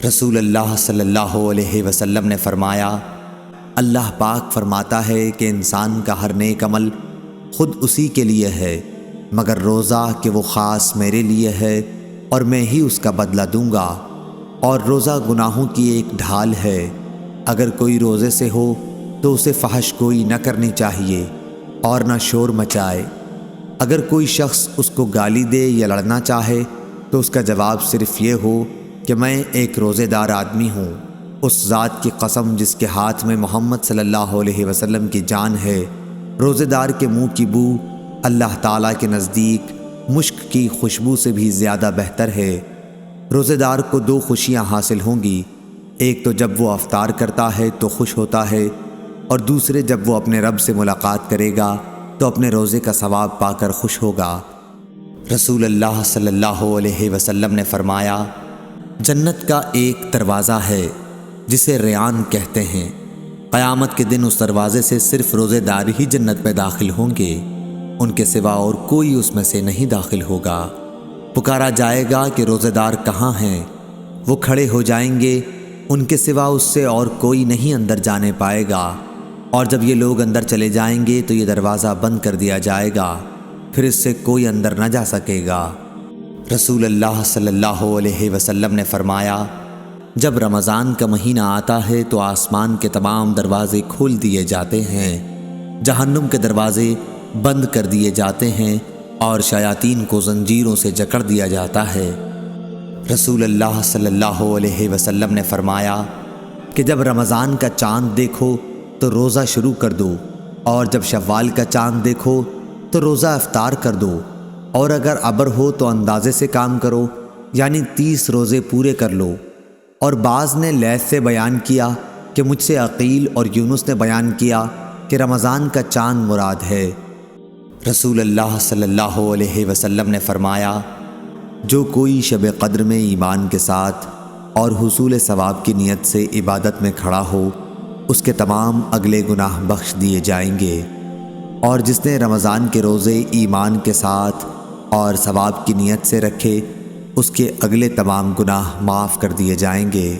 رسول اللہ صلی اللہ علیہ وسلم نے فرمایا، اللہ پاک فرماتا ہے کہ انسان کا ہر نیک عمل خود اسی کے لیے ہے مگر روزہ کہ وہ خاص میرے لیے ہے اور میں ہی اس کا بدلہ دوں گا، اور روزہ گناہوں کی ایک ڈھال ہے۔ اگر کوئی روزے سے ہو تو اسے فحش گوئی نہ کرنی چاہیے اور نہ شور مچائے۔ اگر کوئی شخص اس کو گالی دے یا لڑنا چاہے تو اس کا جواب صرف یہ ہو کہ میں ایک روزے دار آدمی ہوں۔ اس ذات کی قسم جس کے ہاتھ میں محمد صلی اللہ علیہ وسلم کی جان ہے، روزے دار کے منہ کی بو اللہ تعالیٰ کے نزدیک مشک کی خوشبو سے بھی زیادہ بہتر ہے۔ روزے دار کو دو خوشیاں حاصل ہوں گی، ایک تو جب وہ افطار کرتا ہے تو خوش ہوتا ہے، اور دوسرے جب وہ اپنے رب سے ملاقات کرے گا تو اپنے روزے کا ثواب پا کر خوش ہوگا۔ رسول اللہ صلی اللہ علیہ وسلم نے فرمایا، جنت کا ایک دروازہ ہے جسے ریان کہتے ہیں، قیامت کے دن اس دروازے سے صرف روزے دار ہی جنت میں داخل ہوں گے، ان کے سوا اور کوئی اس میں سے نہیں داخل ہوگا۔ پکارا جائے گا کہ روزے دار کہاں ہیں؟ وہ کھڑے ہو جائیں گے، ان کے سوا اس سے اور کوئی نہیں اندر جانے پائے گا، اور جب یہ لوگ اندر چلے جائیں گے تو یہ دروازہ بند کر دیا جائے گا، پھر اس سے کوئی اندر نہ جا سکے گا۔ رسول اللہ صلی اللہ علیہ وسلم نے فرمایا، جب رمضان کا مہینہ آتا ہے تو آسمان کے تمام دروازے کھول دیے جاتے ہیں، جہنم کے دروازے بند کر دیے جاتے ہیں، اور شیاطین کو زنجیروں سے جکڑ دیا جاتا ہے۔ رسول اللہ صلی اللہ علیہ وسلم نے فرمایا کہ جب رمضان کا چاند دیکھو تو روزہ شروع کر دو، اور جب شوال کا چاند دیکھو تو روزہ افطار کر دو، اور اگر ابر ہو تو اندازے سے کام کرو، یعنی 30 روزے پورے کر لو۔ اور بعض نے لیث سے بیان کیا کہ مجھ سے عقیل اور یونس نے بیان کیا کہ رمضان کا چاند مراد ہے۔ رسول اللہ صلی اللہ علیہ وسلم نے فرمایا، جو کوئی شب قدر میں ایمان کے ساتھ اور حصول ثواب کی نیت سے عبادت میں کھڑا ہو، اس کے تمام اگلے گناہ بخش دیے جائیں گے، اور جس نے رمضان کے روزے ایمان کے ساتھ اور ثواب کی نیت سے رکھے، اس کے اگلے تمام گناہ معاف کر دیے جائیں گے۔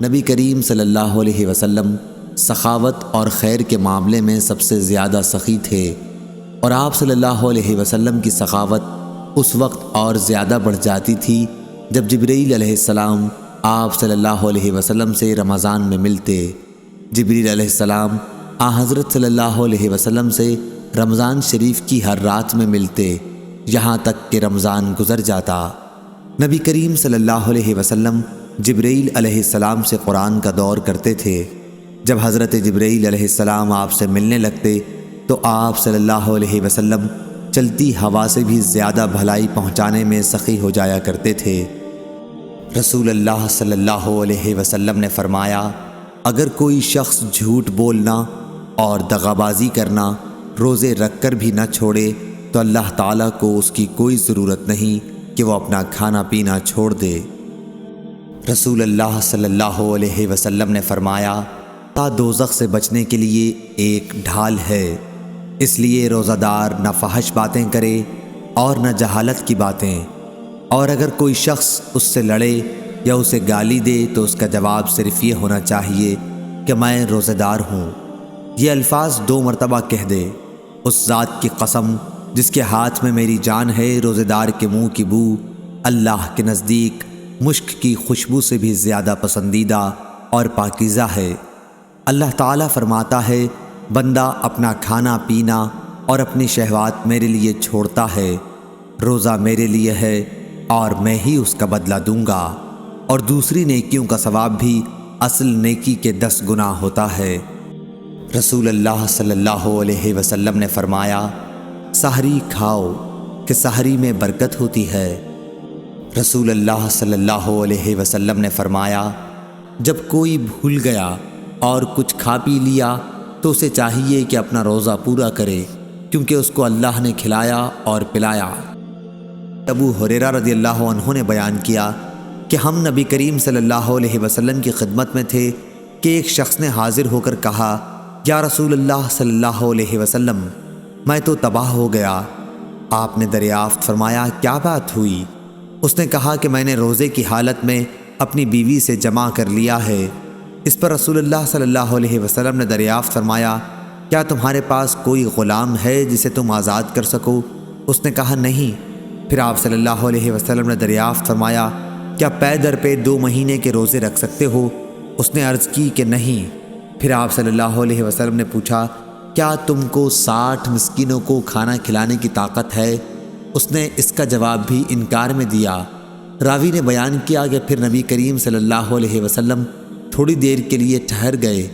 نبی کریم صلی اللہ علیہ وسلم سخاوت اور خیر کے معاملے میں سب سے زیادہ سخی تھے، اور آپ صلی اللہ علیہ وسلم کی سخاوت اس وقت اور زیادہ بڑھ جاتی تھی جب جبرائیل علیہ السلام آپ صلی اللہ علیہ وسلم سے رمضان میں ملتے۔ جبرائیل علیہ السلام حضرت صلی اللہ علیہ وسلم سے رمضان شریف کی ہر رات میں ملتے، یہاں تک کہ رمضان گزر جاتا۔ نبی کریم صلی اللہ علیہ وسلم جبرائیل علیہ السلام سے قرآن کا دور کرتے تھے۔ جب حضرت جبرائیل علیہ السلام آپ سے ملنے لگتے تو آپ صلی اللہ علیہ وسلم چلتی ہوا سے بھی زیادہ بھلائی پہنچانے میں سخی ہو جایا کرتے تھے۔ رسول اللہ صلی اللہ علیہ وسلم نے فرمایا، اگر کوئی شخص جھوٹ بولنا اور دغابازی کرنا روزے رکھ کر بھی نہ چھوڑے تو اللہ تعالیٰ کو اس کی کوئی ضرورت نہیں کہ وہ اپنا کھانا پینا چھوڑ دے۔ رسول اللہ صلی اللہ علیہ وسلم نے فرمایا، دوزخ سے بچنے کے لیے ایک ڈھال ہے، اس لیے روزہ دار نہ فحش باتیں کرے اور نہ جہالت کی باتیں، اور اگر کوئی شخص اس سے لڑے یا اسے گالی دے تو اس کا جواب صرف یہ ہونا چاہیے کہ میں روزہ دار ہوں۔ یہ الفاظ 2 مرتبہ کہہ دے، اس ذات کی قسم جس کے ہاتھ میں میری جان ہے، روزے دار کے منہ کی بو اللہ کے نزدیک مشک کی خوشبو سے بھی زیادہ پسندیدہ اور پاکیزہ ہے۔ اللہ تعالیٰ فرماتا ہے، بندہ اپنا کھانا پینا اور اپنی شہوات میرے لیے چھوڑتا ہے، روزہ میرے لیے ہے اور میں ہی اس کا بدلہ دوں گا، اور دوسری نیکیوں کا ثواب بھی اصل نیکی کے 10 گنا ہوتا ہے۔ رسول اللہ صلی اللہ علیہ وسلم نے فرمایا، سحری کھاؤ کہ سحری میں برکت ہوتی ہے۔ رسول اللہ صلی اللہ علیہ وسلم نے فرمایا، جب کوئی بھول گیا اور کچھ کھا پی لیا تو اسے چاہیے کہ اپنا روزہ پورا کرے، کیونکہ اس کو اللہ نے کھلایا اور پلایا۔ ابو ہریرہ رضی اللہ عنہ نے بیان کیا کہ ہم نبی کریم صلی اللہ علیہ وسلم کی خدمت میں تھے کہ ایک شخص نے حاضر ہو کر کہا، یا رسول اللہ صلی اللہ علیہ وسلم، میں تو تباہ ہو گیا۔ آپ نے دریافت فرمایا، کیا بات ہوئی؟ اس نے کہا کہ میں نے روزے کی حالت میں اپنی بیوی سے جمع کر لیا ہے۔ اس پر رسول اللہ صلی اللہ علیہ وسلم نے دریافت فرمایا، کیا تمہارے پاس کوئی غلام ہے جسے تم آزاد کر سکو؟ اس نے کہا نہیں۔ پھر آپ صلی اللہ علیہ وسلم نے دریافت فرمایا، کیا پے در پہ 2 مہینے کے روزے رکھ سکتے ہو؟ اس نے عرض کی کہ نہیں۔ پھر آپ صلی اللہ علیہ وسلم نے پوچھا، کیا تم کو 60 مسکینوں کو کھانا کھلانے کی طاقت ہے؟ اس نے اس کا جواب بھی انکار میں دیا۔ راوی نے بیان کیا کہ پھر نبی کریم صلی اللہ علیہ وسلم تھوڑی دیر کے لیے ٹھہر گئے۔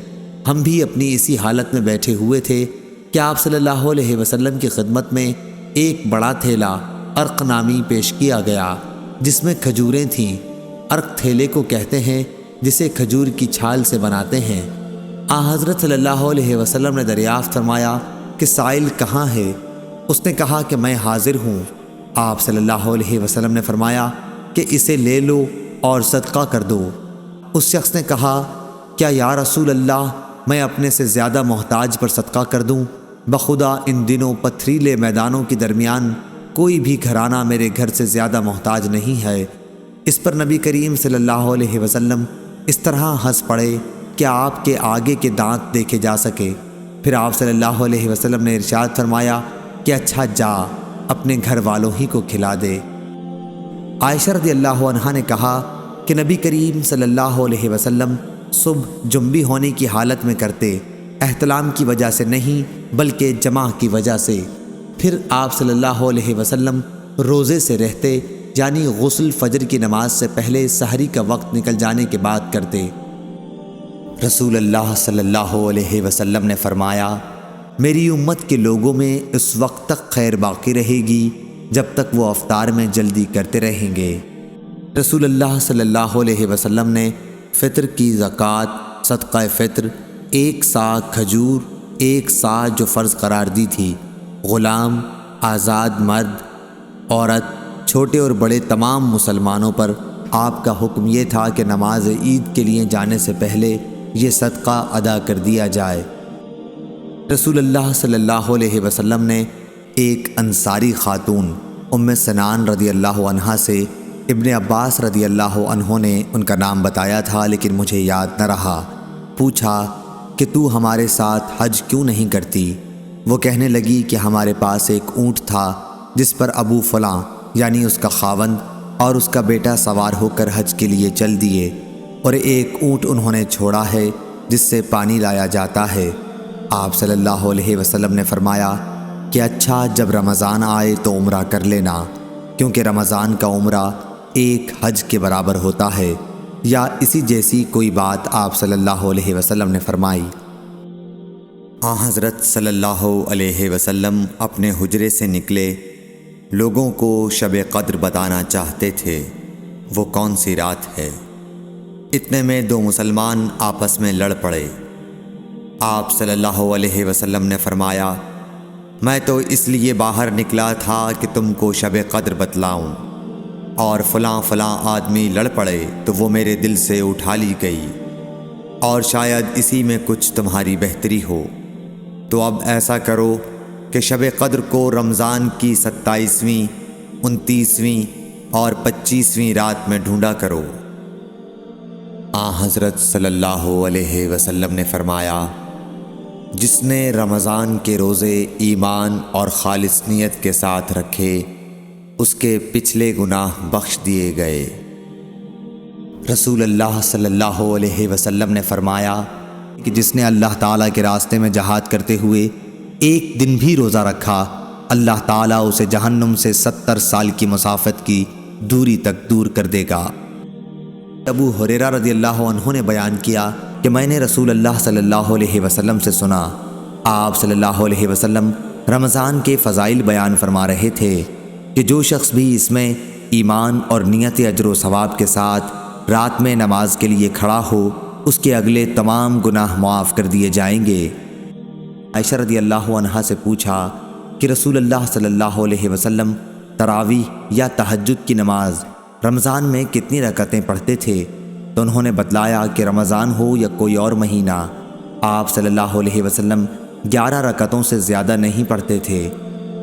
ہم بھی اپنی اسی حالت میں بیٹھے ہوئے تھے کہ آپ صلی اللہ علیہ وسلم کی خدمت میں ایک بڑا تھیلا عرق نامی پیش کیا گیا جس میں کھجوریں تھیں۔ عرق تھیلے کو کہتے ہیں جسے کھجور کی چھال سے بناتے ہیں۔ حضرت صلی اللہ علیہ وسلم نے دریافت فرمایا کہ سائل کہاں ہے؟ اس نے کہا کہ میں حاضر ہوں۔ آپ صلی اللہ علیہ وسلم نے فرمایا کہ اسے لے لو اور صدقہ کر دو۔ اس شخص نے کہا، کیا یا رسول اللہ میں اپنے سے زیادہ محتاج پر صدقہ کر دوں؟ بخدا ان دنوں پتھریلے میدانوں کے درمیان کوئی بھی گھرانہ میرے گھر سے زیادہ محتاج نہیں ہے۔ اس پر نبی کریم صلی اللہ علیہ وسلم اس طرح ہنس پڑے کہ آپ کے آگے کے دانت دیکھے جا سکے۔ پھر آپ صلی اللہ علیہ وسلم نے ارشاد فرمایا کہ اچھا جا اپنے گھر والوں ہی کو کھلا دے۔ عائشہ رضی اللہ عنہا نے کہا کہ نبی کریم صلی اللہ علیہ وسلم صبح جنبی ہونے کی حالت میں کرتے، احتلام کی وجہ سے نہیں بلکہ جماع کی وجہ سے۔ پھر آپ صلی اللہ علیہ وسلم روزے سے رہتے، یعنی غسل فجر کی نماز سے پہلے سحری کا وقت نکل جانے کے بعد کرتے۔ رسول اللہ صلی اللہ علیہ وسلم نے فرمایا، میری امت کے لوگوں میں اس وقت تک خیر باقی رہے گی جب تک وہ افطار میں جلدی کرتے رہیں گے۔ رسول اللہ صلی اللہ علیہ وسلم نے فطر کی زکوٰۃ، صدقہ فطر، 1 سا کھجور، 1 سا جو فرض قرار دی تھی، غلام، آزاد مرد، عورت، چھوٹے اور بڑے تمام مسلمانوں پر آپ کا حکم یہ تھا کہ نماز عید کے لیے جانے سے پہلے یہ صدقہ ادا کر دیا جائے۔ رسول اللہ صلی اللہ علیہ وسلم نے ایک انصاری خاتون ام سنان رضی اللہ عنہا سے ابن عباس رضی اللہ عنہ نے ان کا نام بتایا تھا لیکن مجھے یاد نہ رہا، پوچھا کہ تو ہمارے ساتھ حج کیوں نہیں کرتی؟ وہ کہنے لگی کہ ہمارے پاس ایک اونٹ تھا جس پر ابو فلاں یعنی اس کا خاوند اور اس کا بیٹا سوار ہو کر حج کے لیے چل دیے، اور ایک اونٹ انہوں نے چھوڑا ہے جس سے پانی لایا جاتا ہے۔ آپ صلی اللہ علیہ وسلم نے فرمایا کہ اچھا جب رمضان آئے تو عمرہ کر لینا، کیونکہ رمضان کا عمرہ ایک حج کے برابر ہوتا ہے، یا اسی جیسی کوئی بات آپ صلی اللہ علیہ وسلم نے فرمائی۔ حضرت صلی اللہ علیہ وسلم اپنے حجرے سے نکلے، لوگوں کو شب قدر بتانا چاہتے تھے وہ کون سی رات ہے۔ اتنے میں 2 مسلمان آپس میں لڑ پڑے۔ آپ صلی اللہ علیہ وسلم نے فرمایا، میں تو اس لیے باہر نکلا تھا کہ تم کو شب قدر بتلاؤں، اور فلاں فلاں آدمی لڑ پڑے تو وہ میرے دل سے اٹھا لی گئی، اور شاید اسی میں کچھ تمہاری بہتری ہو، تو اب ایسا کرو کہ شب قدر کو رمضان کی 27ویں، 29ویں اور 25ویں رات میں ڈھونڈا کرو۔ حضرت صلی اللہ علیہ وسلم نے فرمایا، جس نے رمضان کے روزے ایمان اور خالص نیت کے ساتھ رکھے اس کے پچھلے گناہ بخش دیے گئے۔ رسول اللہ صلی اللہ علیہ وسلم نے فرمایا کہ جس نے اللہ تعالیٰ کے راستے میں جہاد کرتے ہوئے ایک دن بھی روزہ رکھا، اللہ تعالیٰ اسے جہنم سے 70 سال کی مسافت کی دوری تک دور کر دے گا۔ ابو ہریرہ رضی اللہ عنہ نے بیان کیا کہ میں نے رسول اللہ صلی اللہ علیہ وسلم سے سنا، آپ صلی اللہ علیہ وسلم رمضان کے فضائل بیان فرما رہے تھے کہ جو شخص بھی اس میں ایمان اور نیت اجر و ثواب کے ساتھ رات میں نماز کے لیے کھڑا ہو، اس کے اگلے تمام گناہ معاف کر دیے جائیں گے۔ عائشہ رضی اللہ عنہا سے پوچھا کہ رسول اللہ صلی اللہ علیہ وسلم تراویح یا تہجد کی نماز رمضان میں کتنی رکعتیں پڑھتے تھے؟ تو انہوں نے بتلایا کہ رمضان ہو یا کوئی اور مہینہ، آپ صلی اللہ علیہ وسلم 11 رکعتوں سے زیادہ نہیں پڑھتے تھے۔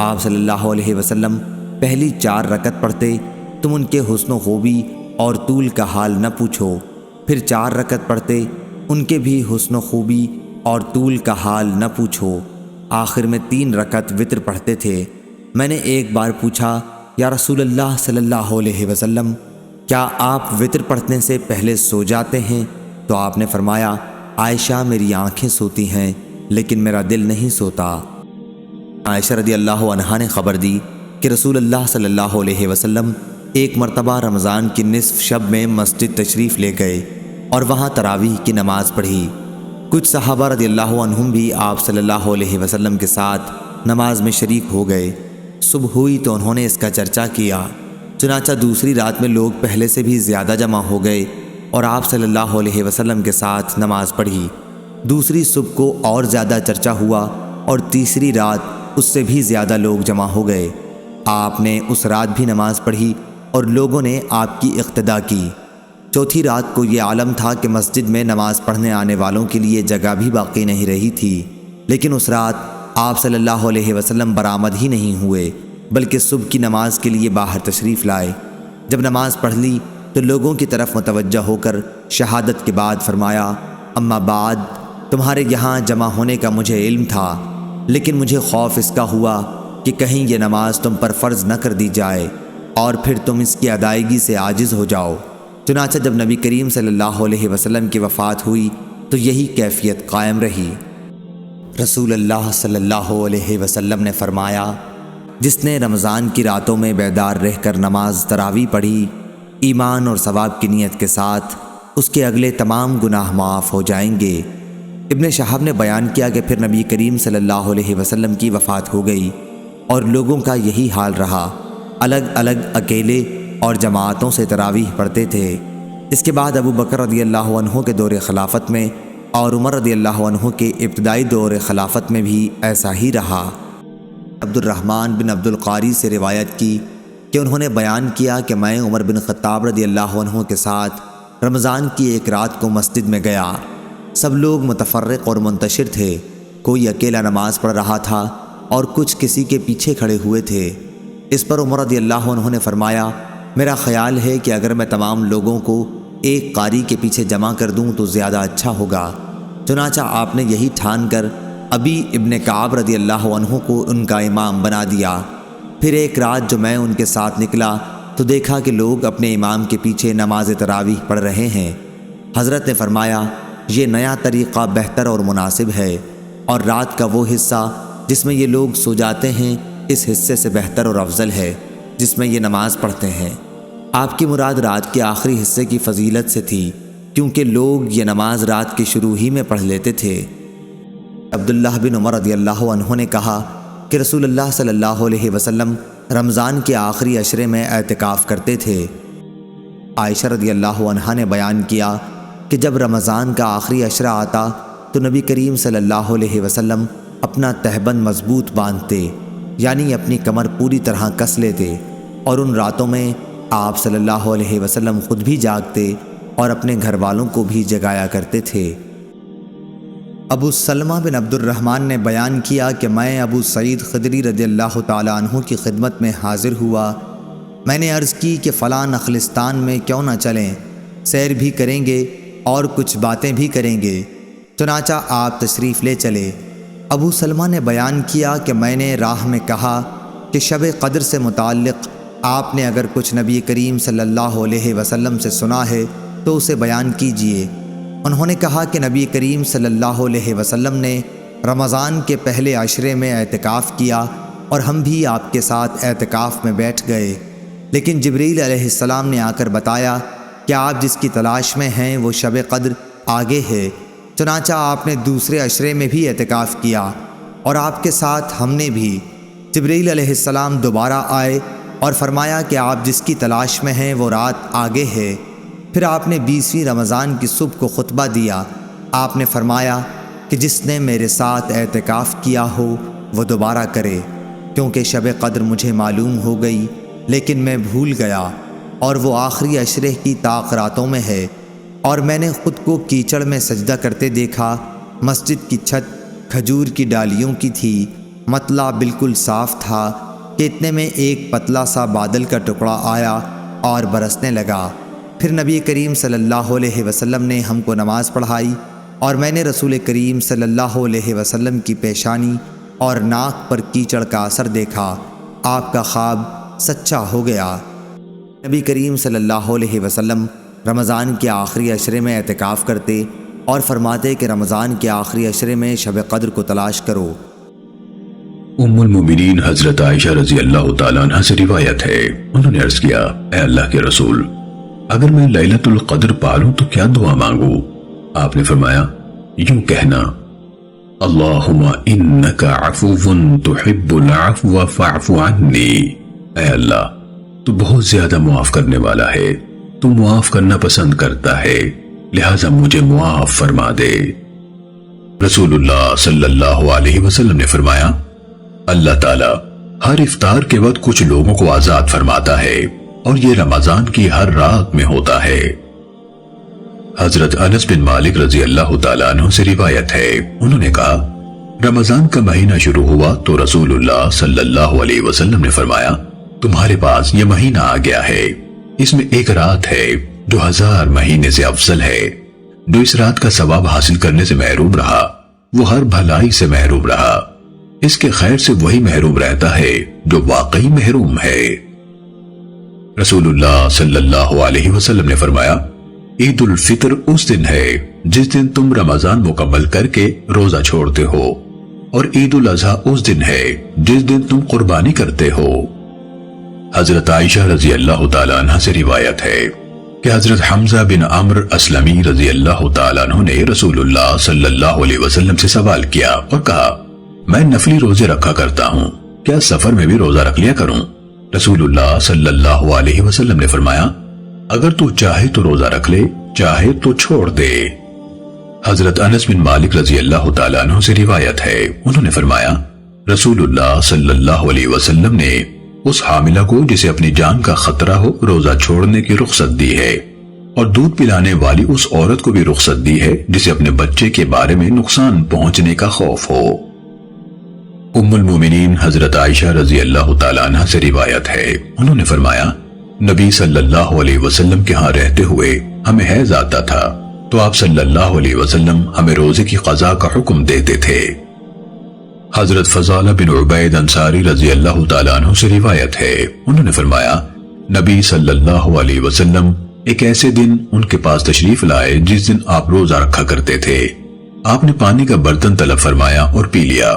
آپ صلی اللہ علیہ وسلم پہلی 4 رکعت پڑھتے، تم ان کے حسن و خوبی اور طول کا حال نہ پوچھو۔ پھر 4 رکعت پڑھتے، ان کے بھی حسن و خوبی اور طول کا حال نہ پوچھو۔ آخر میں 3 رکعت وتر پڑھتے تھے۔ میں نے ایک بار پوچھا، یا رسول اللہ صلی اللہ علیہ وسلم، کیا آپ وتر پڑھنے سے پہلے سو جاتے ہیں؟ تو آپ نے فرمایا، عائشہ میری آنکھیں سوتی ہیں لیکن میرا دل نہیں سوتا۔ عائشہ رضی اللہ عنہا نے خبر دی کہ رسول اللہ صلی اللہ علیہ وسلم ایک مرتبہ رمضان کی نصف شب میں مسجد تشریف لے گئے اور وہاں تراویح کی نماز پڑھی۔ کچھ صحابہ رضی اللہ عنہم بھی آپ صلی اللہ علیہ وسلم کے ساتھ نماز میں شریک ہو گئے۔ صبح ہوئی تو انہوں نے اس کا چرچا کیا۔ چنانچہ دوسری رات میں لوگ پہلے سے بھی زیادہ جمع ہو گئے اور آپ صلی اللہ علیہ وسلم کے ساتھ نماز پڑھی۔ دوسری صبح کو اور زیادہ چرچا ہوا اور تیسری رات اس سے بھی زیادہ لوگ جمع ہو گئے۔ آپ نے اس رات بھی نماز پڑھی اور لوگوں نے آپ کی اقتدا کی۔ چوتھی رات کو یہ عالم تھا کہ مسجد میں نماز پڑھنے آنے والوں کے لیے جگہ بھی باقی نہیں رہی تھی، لیکن اس رات آپ صلی اللہ علیہ وسلم برآمد ہی نہیں ہوئے بلکہ صبح کی نماز کے لیے باہر تشریف لائے۔ جب نماز پڑھ لی تو لوگوں کی طرف متوجہ ہو کر شہادت کے بعد فرمایا، اما بعد، تمہارے یہاں جمع ہونے کا مجھے علم تھا، لیکن مجھے خوف اس کا ہوا کہ کہیں یہ نماز تم پر فرض نہ کر دی جائے اور پھر تم اس کی ادائیگی سے عاجز ہو جاؤ۔ چنانچہ جب نبی کریم صلی اللہ علیہ وسلم کی وفات ہوئی تو یہی کیفیت قائم رہی۔ رسول اللہ صلی اللہ علیہ وسلم نے فرمایا، جس نے رمضان کی راتوں میں بیدار رہ کر نماز تراویح پڑھی، ایمان اور ثواب کی نیت کے ساتھ، اس کے اگلے تمام گناہ معاف ہو جائیں گے۔ ابن شہاب نے بیان کیا کہ پھر نبی کریم صلی اللہ علیہ وسلم کی وفات ہو گئی اور لوگوں کا یہی حال رہا، الگ الگ اکیلے اور جماعتوں سے تراویح پڑھتے تھے۔ اس کے بعد ابو بکر رضی اللہ عنہ کے دور خلافت میں اور عمر رضی اللہ عنہ کے ابتدائی دور خلافت میں بھی ایسا ہی رہا۔ عبد الرحمن بن عبد القاری سے روایت کی کہ انہوں نے بیان کیا کہ میں عمر بن خطاب رضی اللہ عنہ کے ساتھ رمضان کی ایک رات کو مسجد میں گیا۔ سب لوگ متفرق اور منتشر تھے، کوئی اکیلا نماز پڑھ رہا تھا اور کچھ کسی کے پیچھے کھڑے ہوئے تھے۔ اس پر عمر رضی اللہ عنہ نے فرمایا، میرا خیال ہے کہ اگر میں تمام لوگوں کو ایک قاری کے پیچھے جمع کر دوں تو زیادہ اچھا ہوگا۔ چنانچہ آپ نے یہی ٹھان کر ابی ابن کعب رضی اللہ عنہ کو ان کا امام بنا دیا۔ پھر ایک رات جو میں ان کے ساتھ نکلا تو دیکھا کہ لوگ اپنے امام کے پیچھے نماز تراویح پڑھ رہے ہیں۔ حضرت نے فرمایا، یہ نیا طریقہ بہتر اور مناسب ہے، اور رات کا وہ حصہ جس میں یہ لوگ سو جاتے ہیں اس حصے سے بہتر اور افضل ہے جس میں یہ نماز پڑھتے ہیں۔ آپ کی مراد رات کے آخری حصے کی فضیلت سے تھی، کیونکہ لوگ یہ نماز رات کے شروع ہی میں پڑھ لیتے تھے۔ عبداللہ بن عمر رضی اللہ عنہ نے کہا کہ رسول اللہ صلی اللہ علیہ وسلم رمضان کے آخری عشرے میں اعتکاف کرتے تھے۔ عائشہ رضی اللہ عنہا نے بیان کیا کہ جب رمضان کا آخری عشرہ آتا تو نبی کریم صلی اللہ علیہ وسلم اپنا تہبند مضبوط باندھتے، یعنی اپنی کمر پوری طرح کس لیتے، اور ان راتوں میں آپ صلی اللہ علیہ وسلم خود بھی جاگتے اور اپنے گھر والوں کو بھی جگایا کرتے تھے۔ ابو سلمہ بن عبد الرحمن نے بیان کیا کہ میں ابو سعید خدری رضی اللہ تعالیٰ عنہ کی خدمت میں حاضر ہوا۔ میں نے عرض کی کہ فلاں نخلستان میں کیوں نہ چلیں، سیر بھی کریں گے اور کچھ باتیں بھی کریں گے۔ چنانچہ آپ تشریف لے چلے۔ ابو سلمہ نے بیان کیا کہ میں نے راہ میں کہا کہ شب قدر سے متعلق آپ نے اگر کچھ نبی کریم صلی اللہ علیہ وسلم سے سنا ہے تو اسے بیان کیجئے۔ انہوں نے کہا کہ نبی کریم صلی اللہ علیہ وسلم نے رمضان کے پہلے عشرے میں اعتکاف کیا اور ہم بھی آپ کے ساتھ اعتکاف میں بیٹھ گئے، لیکن جبریل علیہ السلام نے آ کر بتایا کہ آپ جس کی تلاش میں ہیں وہ شب قدر آگے ہے۔ چنانچہ آپ نے دوسرے عشرے میں بھی اعتکاف کیا اور آپ کے ساتھ ہم نے بھی۔ جبریل علیہ السلام دوبارہ آئے اور فرمایا کہ آپ جس کی تلاش میں ہیں وہ رات آگے ہے۔ پھر آپ نے 20ویں رمضان کی صبح کو خطبہ دیا۔ آپ نے فرمایا کہ جس نے میرے ساتھ اعتکاف کیا ہو وہ دوبارہ کرے، کیونکہ شب قدر مجھے معلوم ہو گئی لیکن میں بھول گیا، اور وہ آخری عشرے کی طاق راتوں میں ہے، اور میں نے خود کو کیچڑ میں سجدہ کرتے دیکھا۔ مسجد کی چھت کھجور کی ڈالیوں کی تھی، مطلع بالکل صاف تھا کہ اتنے میں ایک پتلا سا بادل کا ٹکڑا آیا اور برسنے لگا۔ پھر نبی کریم صلی اللہ علیہ وسلم نے ہم کو نماز پڑھائی اور میں نے رسول کریم صلی اللہ علیہ وسلم کی پیشانی اور ناک پر کیچڑ کا اثر دیکھا۔ آپ کا خواب سچا ہو گیا۔ نبی کریم صلی اللہ علیہ وسلم رمضان کے آخری عشرے میں اعتکاف کرتے اور فرماتے کہ رمضان کے آخری عشرے میں شب قدر کو تلاش کرو۔ ام المومنین حضرت عائشہ رضی اللہ تعالیٰ عنہ سے روایت ہے، انہوں نے عرض کیا، اے اللہ کے رسول، اگر میں لیلۃ القدر پالوں تو کیا دعا مانگوں؟ آپ نے فرمایا، یوں کہنا، اللہم انک عفو تحب العفو فاعف عنی، اے اللہ تو بہت زیادہ معاف کرنے والا ہے، تو معاف کرنا پسند کرتا ہے، لہٰذا مجھے معاف فرما دے۔ رسول اللہ صلی اللہ علیہ وسلم نے فرمایا، اللہ تعالیٰ ہر افطار کے وقت کچھ لوگوں کو آزاد فرماتا ہے اور یہ رمضان کی ہر رات میں ہوتا ہے۔ حضرت انس بن مالک رضی اللہ تعالیٰ عنہ سے روایت ہے، انہوں نے کہا، رمضان کا مہینہ شروع ہوا تو رسول اللہ صلی اللہ علیہ وسلم نے فرمایا، تمہارے پاس یہ مہینہ آ گیا ہے، اس میں ایک رات ہے جو 1000 مہینے سے افضل ہے۔ جو اس رات کا ثواب حاصل کرنے سے محروم رہا وہ ہر بھلائی سے محروم رہا، اس کے خیر سے وہی محروم رہتا ہے جو واقعی محروم ہے۔ رسول اللہ صلی اللہ علیہ وسلم نے فرمایا، عید الفطر اس دن ہے جس دن تم رمضان مکمل کر کے روزہ چھوڑتے ہو، اور عید الاضحیٰ اس دن ہے جس دن تم قربانی کرتے ہو۔ حضرت عائشہ رضی اللہ تعالیٰ عنہ سے روایت ہے کہ حضرت حمزہ بن عمرو اسلمی رضی اللہ تعالیٰ عنہ نے رسول اللہ صلی اللہ علیہ وسلم سے سوال کیا اور کہا، میں نفلی روزے رکھا کرتا ہوں، کیا سفر میں بھی روزہ رکھ لیا کروں؟ رسول اللہ صلی اللہ علیہ وسلم نے فرمایا، اگر تو چاہے تو روزہ رکھ لے، چاہے تو چھوڑ دے۔ حضرت انس بن مالک رضی اللہ تعالیٰ عنہ سے روایت ہے، انہوں نے فرمایا، رسول اللہ صلی اللہ علیہ وسلم نے اس حاملہ کو جسے اپنی جان کا خطرہ ہو روزہ چھوڑنے کی رخصت دی ہے، اور دودھ پلانے والی اس عورت کو بھی رخصت دی ہے جسے اپنے بچے کے بارے میں نقصان پہنچنے کا خوف ہو۔ ام المومنین حضرت عائشہ رضی اللہ تعالیٰ عنہ سے روایت ہے، انہوں نے فرمایا، نبی صلی اللہ علیہ وسلم کے ہاں رہتے ہوئے ہمیں حیض آتا تھا تو آپ صلی اللہ علیہ وسلم ہمیں روزے کی قضاء کا حکم دیتے تھے۔ حضرت فضالہ بن عبید انصاری رضی اللہ تعالیٰ عنہ سے روایت ہے، انہوں نے فرمایا، نبی صلی اللہ علیہ وسلم ایک ایسے دن ان کے پاس تشریف لائے جس دن آپ روزہ رکھا کرتے تھے۔ آپ نے پانی کا برتن طلب فرمایا اور پی لیا۔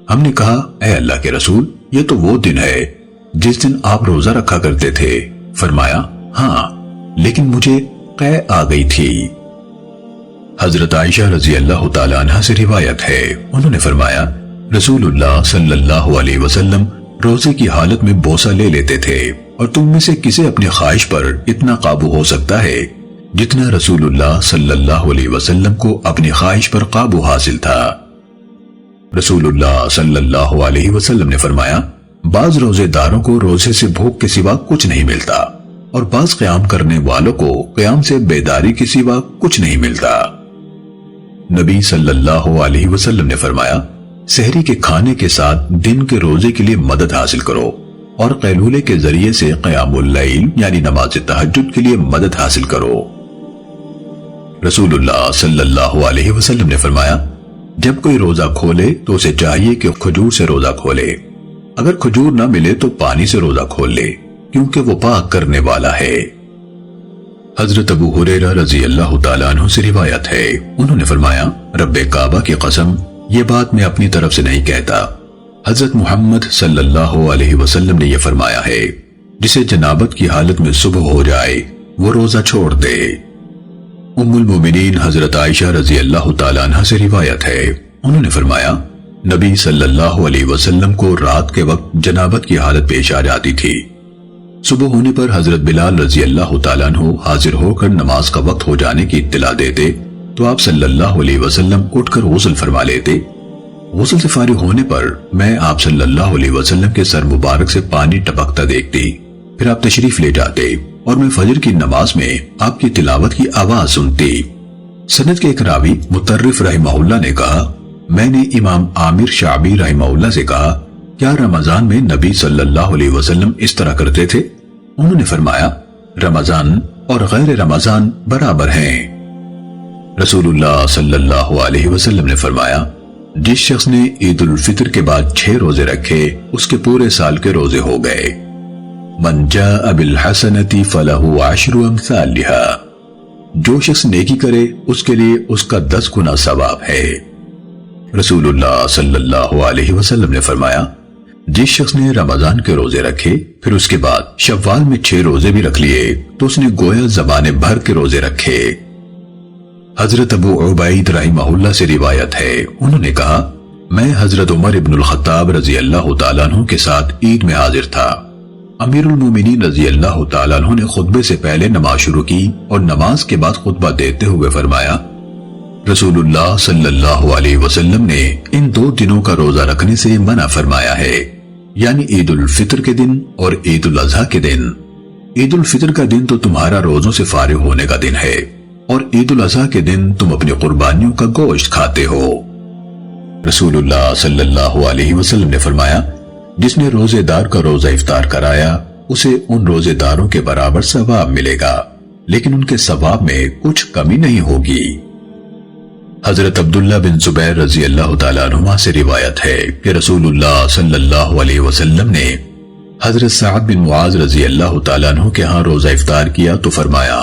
ہم نے کہا، اے اللہ کے رسول، یہ تو وہ دن ہے جس دن آپ روزہ رکھا کرتے تھے۔ فرمایا، ہاں، لیکن مجھے قے آ گئی تھی۔ حضرت عائشہ رضی اللہ تعالیٰ عنہ سے روایت ہے، انہوں نے فرمایا، رسول اللہ صلی اللہ علیہ وسلم روزے کی حالت میں بوسہ لے لیتے تھے، اور تم میں سے کسے اپنی خواہش پر اتنا قابو ہو سکتا ہے جتنا رسول اللہ صلی اللہ علیہ وسلم کو اپنی خواہش پر قابو حاصل تھا۔ رسول اللہ صلی اللہ علیہ وسلم نے فرمایا، بعض روزے داروں کو روزے سے بھوک کے سوا کچھ نہیں ملتا، اور بعض قیام کرنے والوں کو قیام سے بیداری کے سوا کچھ نہیں ملتا۔ نبی صلی اللہ علیہ وسلم نے فرمایا، سحری کے کھانے کے ساتھ دن کے روزے کے لیے مدد حاصل کرو، اور قیلولے کے ذریعے سے قیام اللیل یعنی نماز تہجد کے لیے مدد حاصل کرو۔ رسول اللہ صلی اللہ علیہ وسلم نے فرمایا، جب کوئی روزہ کھولے تو اسے چاہیے کہ کھجور سے روزہ کھولے، اگر کھجور نہ ملے تو پانی سے روزہ کھول لے، کیونکہ وہ پاک کرنے والا ہے۔ حضرت ابو ہریرہ رضی اللہ تعالیٰ عنہ سے روایت ہے، انہوں نے فرمایا، رب کعبہ کی قسم، یہ بات میں اپنی طرف سے نہیں کہتا، حضرت محمد صلی اللہ علیہ وسلم نے یہ فرمایا ہے، جسے جنابت کی حالت میں صبح ہو جائے وہ روزہ چھوڑ دے۔ ام المومنین حضرت عائشہ رضی اللہ تعالیٰ عنہ سے روایت ہے، انہوں نے فرمایا، نبی صلی اللہ علیہ وسلم کو رات کے وقت جنابت کی حالت پیش آ جاتی تھی۔ صبح ہونے پر حضرت بلال رضی اللہ تعالیٰ عنہ حاضر ہو کر نماز کا وقت ہو جانے کی اطلاع دیتے تو آپ صلی اللہ علیہ وسلم اٹھ کر غسل فرما لیتے۔ غسل سے فارغ ہونے پر میں آپ صلی اللہ علیہ وسلم کے سر مبارک سے پانی ٹپکتا دیکھتی، پھر آپ تشریف لے جاتے اور میں فجر کی نماز میں آپ کی تلاوت کی آواز سنتی۔ سند کے ایک راوی مطرف رحمہ اللہ نے کہا، میں نے امام عامر شعبی رحمہ اللہ سے کہا، کیا رمضان میں نبی صلی اللہ علیہ وسلم اس طرح کرتے تھے؟ انہوں نے فرمایا، رمضان اور غیر رمضان برابر ہیں۔ رسول اللہ صلی اللہ علیہ وسلم نے فرمایا، جس شخص نے عید الفطر کے بعد 6 روزے رکھے اس کے پورے سال کے روزے ہو گئے۔ من جاء بالحسنۃ فلہ 10 امثالها، جو شخص نیکی کرے اس کے لیے اس کا 10 گنا ثواب ہے۔ رسول اللہ صلی اللہ علیہ وسلم نے فرمایا، جس شخص نے رمضان کے روزے رکھے پھر اس کے بعد شوال میں 6 روزے بھی رکھ لیے تو اس نے گویا زبان بھر کے روزے رکھے۔ حضرت ابو عبید رحمہ اللہ سے روایت ہے، انہوں نے کہا، میں حضرت عمر ابن الخطاب رضی اللہ تعالیٰ عنہ کے ساتھ عید میں حاضر تھا۔ امیر المومنین رضی اللہ تعالیٰ عنہ نے خطبے سے پہلے نماز شروع کی اور نماز کے بعد خطبہ دیتے ہوئے فرمایا، رسول اللہ صلی اللہ علیہ وسلم نے ان 2 دنوں کا روزہ رکھنے سے منع فرمایا ہے، یعنی عید الفطر کے دن اور عید الاضحیٰ کے دن۔ عید الفطر کا دن تو تمہارا روزوں سے فارغ ہونے کا دن ہے اور عید الاضحیٰ کے دن تم اپنی قربانیوں کا گوشت کھاتے ہو۔ رسول اللہ صلی اللہ علیہ وسلم نے فرمایا، جس نے روزے دار کا روزہ افطار کرایا اسے ان روزے داروں کے برابر ثواب ملے گا، لیکن ان کے ثواب میں کچھ کمی نہیں ہوگی۔ حضرت عبداللہ بن زبیر رضی اللہ تعالیٰ عنہ سے روایت ہے کہ رسول اللہ صلی اللہ علیہ وسلم نے حضرت سعد بن معاذ رضی اللہ تعالیٰ عنہ کے ہاں روزہ افطار کیا تو فرمایا،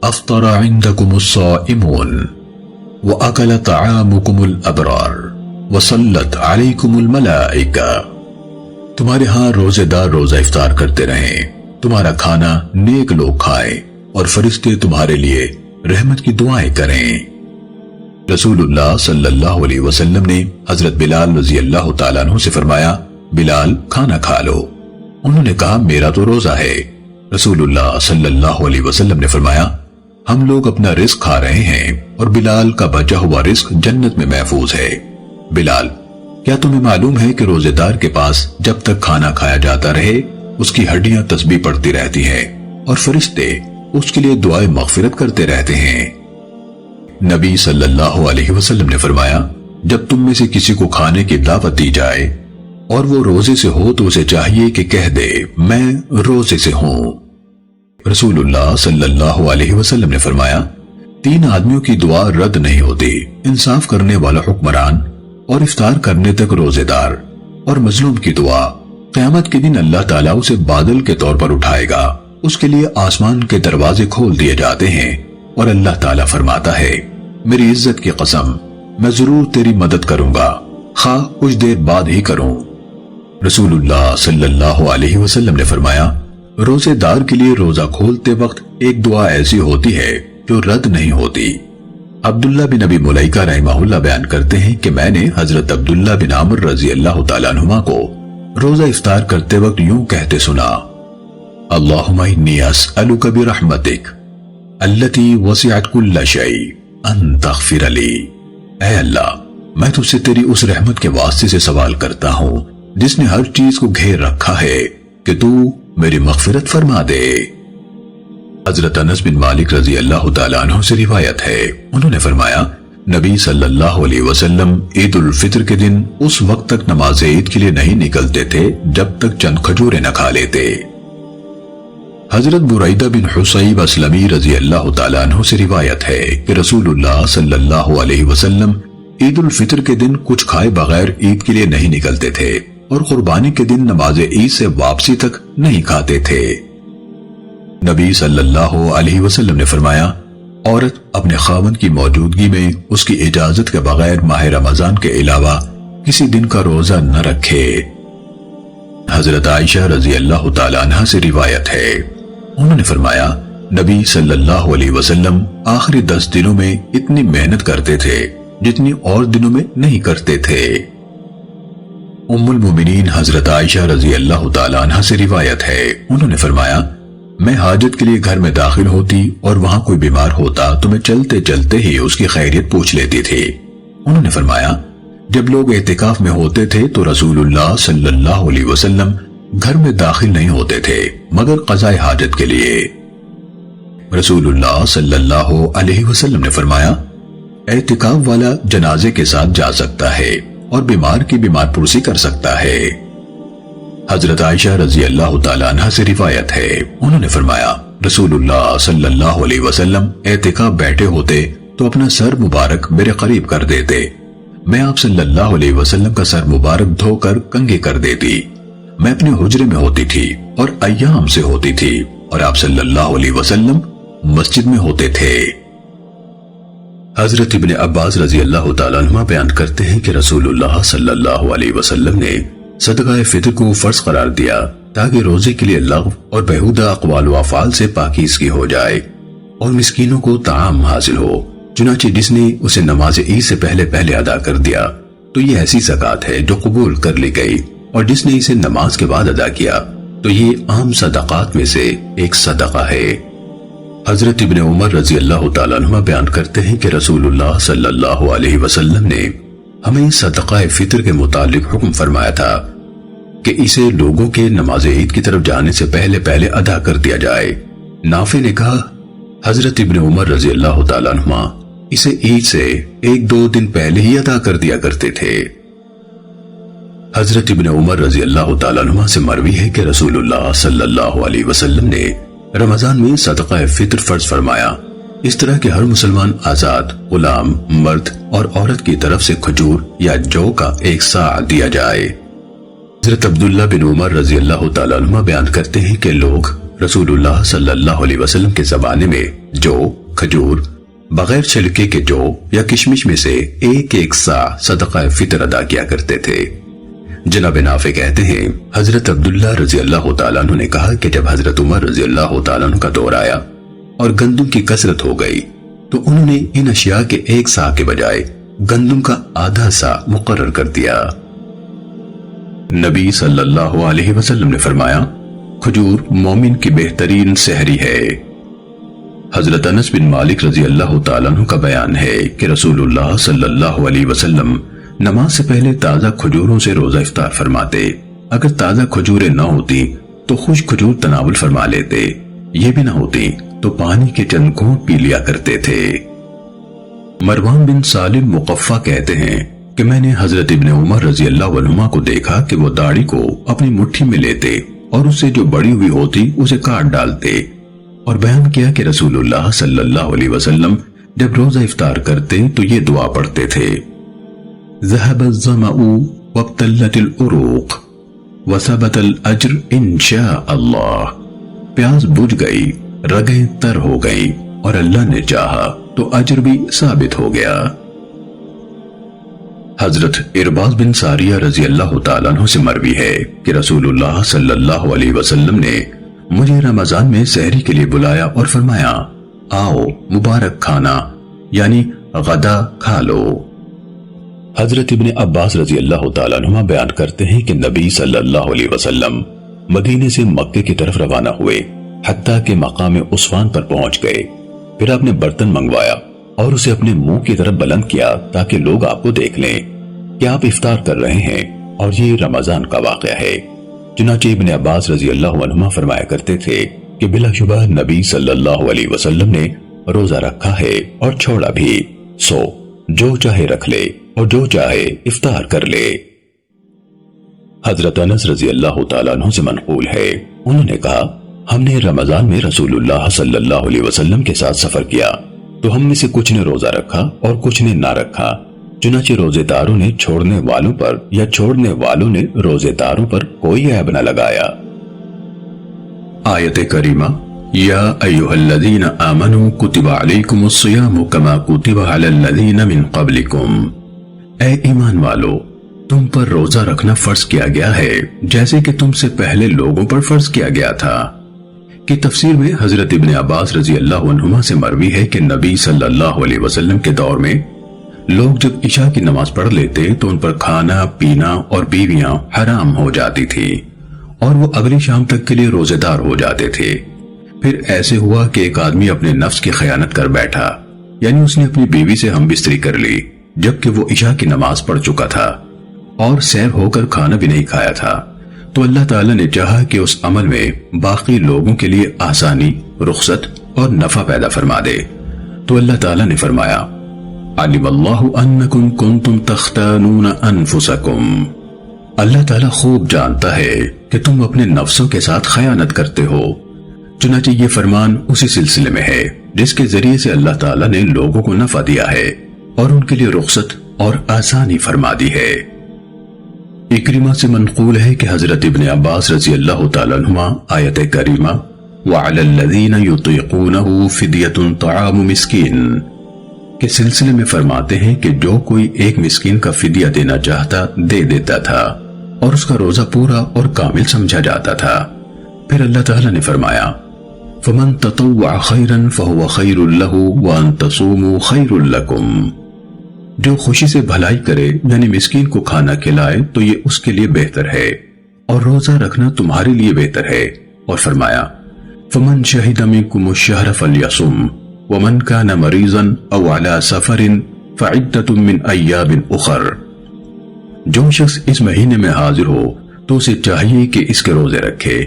افطر عندکم الصائمون وَأَكَلَ طَعَامُكُمُ الْأَبْرَارُ وَصَلَّتْ عَلَيْكُمُ الْمَلَائِكَةُ، تمہارے ہاں روزے دار روزہ افطار کرتے رہیں، تمہارا کھانا نیک لوگ کھائیں اور فرشتے تمہارے لیے رحمت کی دعائیں کریں۔ رسول اللہ صلی اللہ علیہ وسلم نے حضرت بلال رضی اللہ تعالیٰ عنہ سے فرمایا، بلال کھانا کھا لو۔ انہوں نے کہا، میرا تو روزہ ہے۔ رسول اللہ صلی اللہ علیہ وسلم نے فرمایا، ہم لوگ اپنا رزق کھا رہے ہیں اور بلال کا بچا ہوا رزق جنت میں محفوظ ہے۔ بلال، کیا تمہیں معلوم ہے کہ روزے دار کے پاس جب تک کھانا کھایا جاتا رہے اس کی ہڈیاں تسبیح پڑھتی رہتی ہیں اور فرشتے اس کے لیے دعائیں مغفرت کرتے رہتے ہیں۔ نبی صلی اللہ علیہ وسلم نے فرمایا، جب تم میں سے کسی کو کھانے کی دعوت دی جائے اور وہ روزے سے ہو تو اسے چاہیے کہ کہہ دے میں روزے سے ہوں۔ رسول اللہ صلی اللہ علیہ وسلم نے فرمایا، 3 آدمیوں کی دعا رد نہیں ہوتی، انصاف کرنے والا حکمران اور افطار کرنے تک روزے دار، اور مظلوم کی دعا قیامت کے دن اللہ تعالیٰ اسے بادل کے طور پر اٹھائے گا، اس کے لیے آسمان کے دروازے کھول دیے جاتے ہیں اور اللہ تعالیٰ فرماتا ہے، میری عزت کی قسم میں ضرور تیری مدد کروں گا، خواہ کچھ دیر بعد ہی کروں۔ رسول اللہ صلی اللہ علیہ وسلم نے فرمایا، روزے دار کے لیے روزہ کھولتے وقت ایک دعا ایسی ہوتی ہے جو رد نہیں ہوتی۔ عبداللہ بن ابی ملیکہ رحمہ اللہ بیان کرتے ہیں کہ میں نے حضرت عبداللہ بن عمر رضی اللہ تعالیٰ عنہما کو روزہ افطار کرتے وقت یوں کہتے سنا، اللہم انی اسألک برحمتک التی وسعت کل شیء ان تغفر لی، اے اللہ میں تجھ سے تیری اس رحمت کے واسطے سے سوال کرتا ہوں جس نے ہر چیز کو گھیر رکھا ہے کہ تو میری مغفرت فرما دے۔ حضرت انس بن مالک رضی اللہ تعالیٰ عنہ سے روایت ہے، انہوں نے فرمایا، نبی صلی اللہ علیہ وسلم عید الفطر کے دن اس وقت تک نماز عید کے لیے نہیں نکلتے تھے جب تک چند کھجوریں نہ کھا لیتے۔ حضرت بریدہ بن حصیب اسلمی رضی اللہ تعالیٰ عنہ سے روایت ہے کہ رسول اللہ صلی اللہ علیہ وسلم عید الفطر کے دن کچھ کھائے بغیر عید کے لیے نہیں نکلتے تھے اور قربانی کے دن نماز عید سے واپسی تک نہیں کھاتے تھے۔ نبی صلی اللہ علیہ وسلم نے فرمایا، عورت اپنے خاوند کی موجودگی میں اس کی اجازت کے بغیر ماہ رمضان کے علاوہ کسی دن کا روزہ نہ رکھے۔ حضرت عائشہ رضی اللہ تعالیٰ عنہ سے روایت ہے، انہوں نے فرمایا، نبی صلی اللہ علیہ وسلم آخری 10 دنوں میں اتنی محنت کرتے تھے جتنی اور دنوں میں نہیں کرتے تھے۔ ام المومنین حضرت عائشہ رضی اللہ تعالیٰ عنہ سے روایت ہے، انہوں نے فرمایا، میں حاجت کے لیے گھر میں داخل ہوتی اور وہاں کوئی بیمار ہوتا تو میں چلتے چلتے ہی اس کی خیریت پوچھ لیتی تھی۔ انہوں نے فرمایا، جب لوگ اعتکاف میں ہوتے تھے تو رسول اللہ صلی اللہ علیہ وسلم گھر میں داخل نہیں ہوتے تھے مگر قضاء حاجت کے لیے۔ رسول اللہ صلی اللہ علیہ وسلم نے فرمایا، اعتکاف والا جنازے کے ساتھ جا سکتا ہے اور بیمار کی بیمار پرسی کر سکتا ہے۔ حضرت عائشہ رضی اللہ تعالیٰ عنہ سے روایت ہے، انہوں نے فرمایا، رسول اللہ صلی اللہ علیہ وسلم اعتکاف بیٹھے ہوتے تو اپنا سر مبارک میرے قریب کر دیتے، میں آپ صلی اللہ علیہ وسلم کا سر مبارک دھو کر کنگھی کر دیتی۔ میں اپنے حجرے میں ہوتی تھی اور ایام سے ہوتی تھی اور آپ صلی اللہ علیہ وسلم مسجد میں ہوتے تھے۔ حضرت ابن عباس رضی اللہ تعالیٰ عنہ بیان کرتے ہیں کہ رسول اللہ صلی اللہ علیہ وسلم نے صدقہ فطر کو فرض قرار دیا تاکہ روزے کے لیے لغو اور بیہودہ اقوال و افعال سے پاکیزگی ہو جائے اور مسکینوں کو طعام حاصل ہو۔ چنانچہ جس نے اسے نماز عید سے پہلے ادا کر دیا تو یہ ایسی زکوٰۃ ہے جو قبول کر لی گئی، اور جس نے اسے نماز کے بعد ادا کیا تو یہ عام صدقات میں سے ایک صدقہ ہے۔ حضرت ابن عمر رضی اللہ تعالیٰ عنہ بیان کرتے ہیں کہ رسول اللہ صلی اللہ علیہ وسلم نے ہمیں صدقہ فطر کے متعلق حکم فرمایا تھا کہ اسے لوگوں کے نماز عید کی طرف جانے سے پہلے ادا کر دیا جائے۔ نافع نے کہا، حضرت ابن عمر رضی اللہ تعالیٰ عنہ اسے عید سے 1-2 دن پہلے ہی ادا کر دیا کرتے تھے۔ حضرت ابن عمر رضی اللہ تعالیٰ عنہ سے مروی ہے کہ رسول اللہ صلی اللہ علیہ وسلم نے رمضان میں صدقہ فطر فرض فرمایا، اس طرح کہ ہر مسلمان آزاد، غلام، مرد اور عورت کی طرف سے کھجور یا جو کا 1 صاع دیا جائے۔ حضرت عبداللہ بن عمر رضی اللہ تعالیٰ عنہ بیان کرتے ہیں کہ لوگ رسول اللہ صلی اللہ علیہ وسلم کے زمانے میں جو، کھجور، بغیر چھلکے کے جو یا کشمش میں سے 1 صاع صدقہ فطر ادا کیا کرتے تھے۔ جناب نافع کہتے ہیں، حضرت عبداللہ رضی اللہ تعالیٰ عنہ نے کہا کہ جب حضرت عمر رضی اللہ تعالیٰ عنہ کا دور آیا اور گندم کی کثرت ہو گئی تو انہوں نے ان اشیاء کے 1 صاع کے بجائے گندم کا آدھا صاع مقرر کر دیا۔ نبی صلی اللہ علیہ وسلم نے فرمایا، کھجور مومن کی بہترین سحری ہے۔ حضرت انس بن مالک رضی اللہ تعالیٰ عنہ کا بیان ہے کہ رسول اللہ صلی اللہ علیہ وسلم نماز سے پہلے تازہ کھجوروں سے روزہ افطار فرماتے، اگر تازہ کھجوریں نہ ہوتی تو خشک کھجور تناول فرما لیتے، یہ بھی نہ ہوتی تو پانی کے چند گھونٹ پی لیا کرتے تھے۔ مروان بن سالم مقفع کہتے ہیں کہ میں نے حضرت ابن عمر رضی اللہ عنہما کو دیکھا کہ وہ داڑھی کو اپنی مٹھی میں لیتے اور اس سے جو بڑی ہوئی ہوتی اسے کاٹ ڈالتے، اور بیان کیا کہ رسول اللہ صلی اللہ علیہ وسلم جب روزہ افطار کرتے تو یہ دعا پڑھتے تھے، ذهب الظمأ وابتلت العروق وثبت الاجر انشاء اللہ، پیاس بجھ گئی، رگیں تر ہو گئی اور اللہ نے چاہا تو اجر بھی ثابت ہو گیا۔ حضرت ارباز بن ساریہ رضی اللہ تعالیٰ عنہ سے مروی ہے کہ رسول اللہ صلی اللہ علیہ وسلم نے مجھے رمضان میں سحری کے لیے بلایا اور فرمایا، آؤ مبارک کھانا یعنی غدا کھا لو۔ حضرت ابن عباس رضی اللہ تعالیٰ عنہ بیان کرتے ہیں کہ نبی صلی اللہ علیہ وسلم مدینے سے مکے کی طرف روانہ ہوئے حتیٰ کہ مقام عصفان پر پہنچ گئے، پھر آپ نے برتن منگوایا اور اسے اپنے منہ کی طرف بلند کیا تاکہ لوگ آپ کو دیکھ لیں کہ آپ افطار کر رہے ہیں، اور یہ رمضان کا واقعہ ہے۔ چنانچہ ابن عباس رضی اللہ عنہما فرمایا کرتے تھے کہ بلا شبہ نبی صلی اللہ علیہ وسلم نے روزہ رکھا ہے اور چھوڑا بھی، سو جو چاہے رکھ لے اور جو چاہے افطار کر لے۔ حضرت انس رضی اللہ تعالیٰ عنہ سے منقول ہے، انہوں نے کہا، ہم نے رمضان میں رسول اللہ صلی اللہ علیہ وسلم کے ساتھ سفر کیا تو ہم میں سے کچھ نے روزہ رکھا اور کچھ نے نہ رکھا، چنانچہ روزے داروں نے چھوڑنے والوں پر یا چھوڑنے والوں نے روزے داروں پر کوئی عیب نہ لگایا۔ آیت کریمہ، یا ایھا الذین آمنوا کتب علیکم الصیام کما کتب علی الذین من قبلکم، اے ایمان والو، تم پر روزہ رکھنا فرض کیا گیا ہے جیسے کہ تم سے پہلے لوگوں پر فرض کیا گیا تھا۔ کی تفسیر میں حضرت ابن عباس رضی اللہ عنہما سے مروی ہے کہ نبی صلی اللہ علیہ وسلم کے دور میں لوگ جب عشاء کی نماز پڑھ لیتے تو ان پر کھانا پینا اور بیویاں حرام ہو جاتی تھی اور وہ اگلی شام تک کے لیے روزے دار ہو جاتے تھے۔ پھر ایسے ہوا کہ ایک آدمی اپنے نفس کی خیانت کر بیٹھا، یعنی اس نے اپنی بیوی سے ہم بستری کر لی جبکہ وہ عشاء کی نماز پڑھ چکا تھا اور سیر ہو کر کھانا بھی نہیں کھایا تھا، تو اللہ تعالیٰ نے چاہا کہ اس عمل میں باقی لوگوں کے لیے آسانی، رخصت اور نفع پیدا فرما دے، تو اللہ تعالیٰ نے فرمایا، علم اللہ انکم کنتم تختانون انفسکم، اللہ تعالیٰ خوب جانتا ہے کہ تم اپنے نفسوں کے ساتھ خیانت کرتے ہو، چنانچہ یہ فرمان اسی سلسلے میں ہے جس کے ذریعے سے اللہ تعالیٰ نے لوگوں کو نفع دیا ہے اور ان کے لیے رخصت اور آسانی فرما دی ہے۔ اکرمہ سے منقول ہے کہ حضرت ابن عباس رضی اللہ تعالیٰ عنہما آیت کریمہ وَعَلَى الَّذِينَ يُطِيقُونَهُ فِدْيَةٌ طَعَامُ مِسْكِينٍ کے سلسلے میں فرماتے ہیں کہ جو کوئی ایک مسکین کا فدیہ دینا چاہتا دے دیتا تھا اور اس کا روزہ پورا اور کامل سمجھا جاتا تھا۔ پھر اللہ تعالیٰ نے فرمایا فَمَن تَطَوَّعَ خَيْرًا فَهُوَ خَيْرٌ لَهُ وَأَن تَصُومُوا خَيْرٌ لَكُمْ، جو خوشی سے بھلائی کرے یعنی مسکین کو کھانا کھلائے تو یہ اس کے لیے بہتر ہے اور روزہ رکھنا تمہارے لیے بہتر ہے، اور فرمایا فَمَن شَهِدَ مِنكُمُ الشَّهْرَ فَلْيَصُمْ وَمَن كَانَ مَرِيضًا أَوْ عَلَى سَفَرٍ فَعِدَّةٌ مِّنْ أَيَّامٍ أُخَرَ، جو شخص اس مہینے میں حاضر ہو تو اسے چاہیے کہ اس کے روزے رکھے،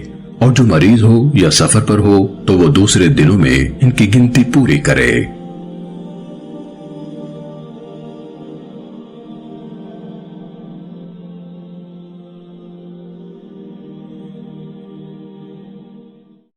اور جو مریض ہو یا سفر پر ہو تو وہ دوسرے دنوں میں ان کی گنتی پوری کرے۔